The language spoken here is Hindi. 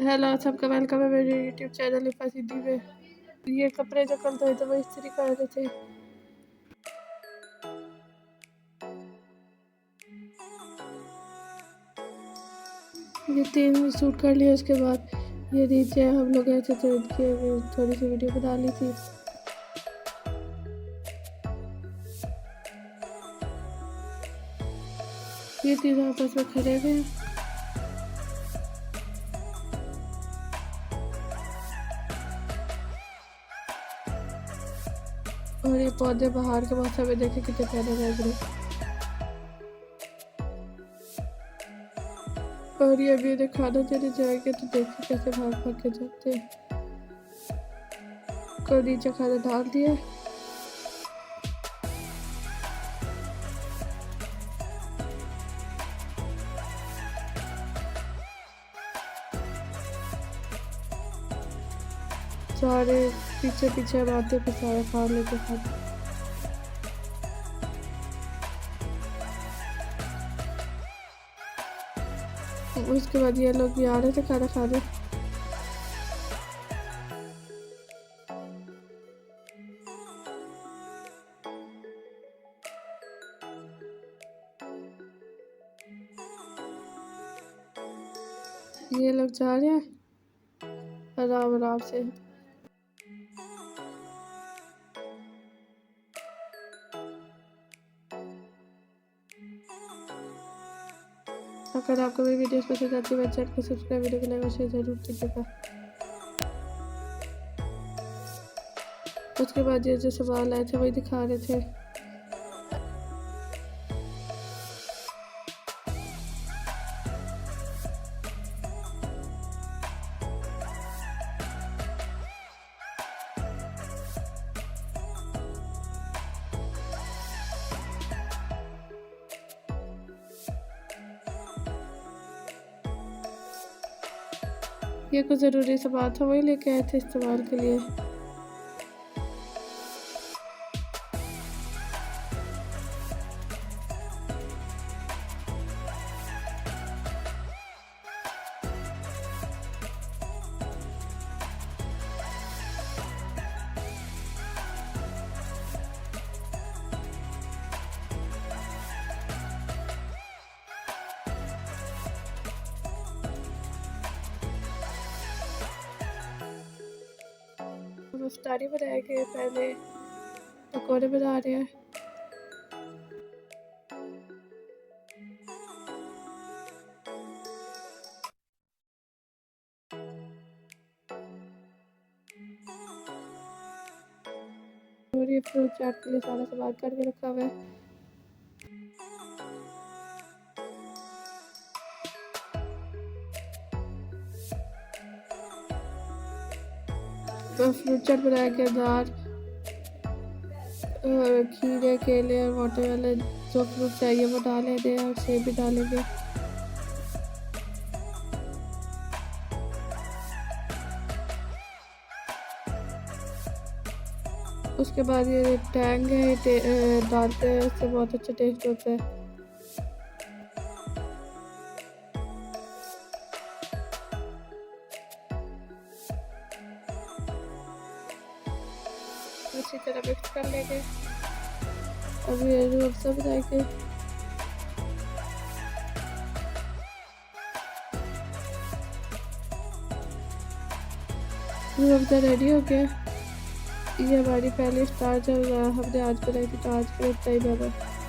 हेलो सबका वेलकम है मेरे यूट्यूब चैनल लिफा सिद्धि में। ये कपड़े जो कल धोए थे वो इस्त्री कर रहे थे। ये 3 सूट कर लिया। उसके बाद ये नीचे हम लोग ऐसे थे इनकी थोड़ी सी वीडियो बना ली थी। ये तीनों आपस में खड़े हुए हैं। और ये पौधे बाहर के मौसम में देखे कितने प्यारे लग रहे। और ये अभी इन्हें खाना देने जाएंगे तो देखिए कैसे भाग भाग के जाते हैं। को नीचे खाना डाल दिया। सारे पीछे पीछे मारते पे सारा खा लेते खाते। उसके बाद ये लोग भी आ रहे थे खाना खाने। ये लोग जा रहे हैं आराम आराम से। अगर आपको मेरी वीडियोस पसंद आती है चैनल को सब्सक्राइब, वीडियो को लाइक और शेयर जरूर कीजिएगा। उसके बाद ये जो सवाल आए थे वही दिखा रहे थे। ये कुछ ज़रूरी सा बात था वही लेके आए थे इस्तेमाल के लिए। इफ्तारी बनाए गए, पहले पकौड़े बना रहे हैं। और ये फ्रूट चाट के लिए सारा सामान करके रखा हुआ है। फ्रूट चाट बनाया गया, अनार, खीरे, केले और वाटरमेलन जो फ्रूट चाहिए वो डालेंगे और सेब भी डालेंगे। उसके बाद ये टैंग है, डालते हैं उससे बहुत अच्छा टेस्ट होता है। अच्छी तरह मिक्स कर लेंगे। अब ये रूह अफ़ज़ा बनाएंगे। रूह अफ़ज़ा रेडी हो गया। ये हमारी पहली स्टार जो हमने आज बनाई थी, तो आज के लिए इतना ही।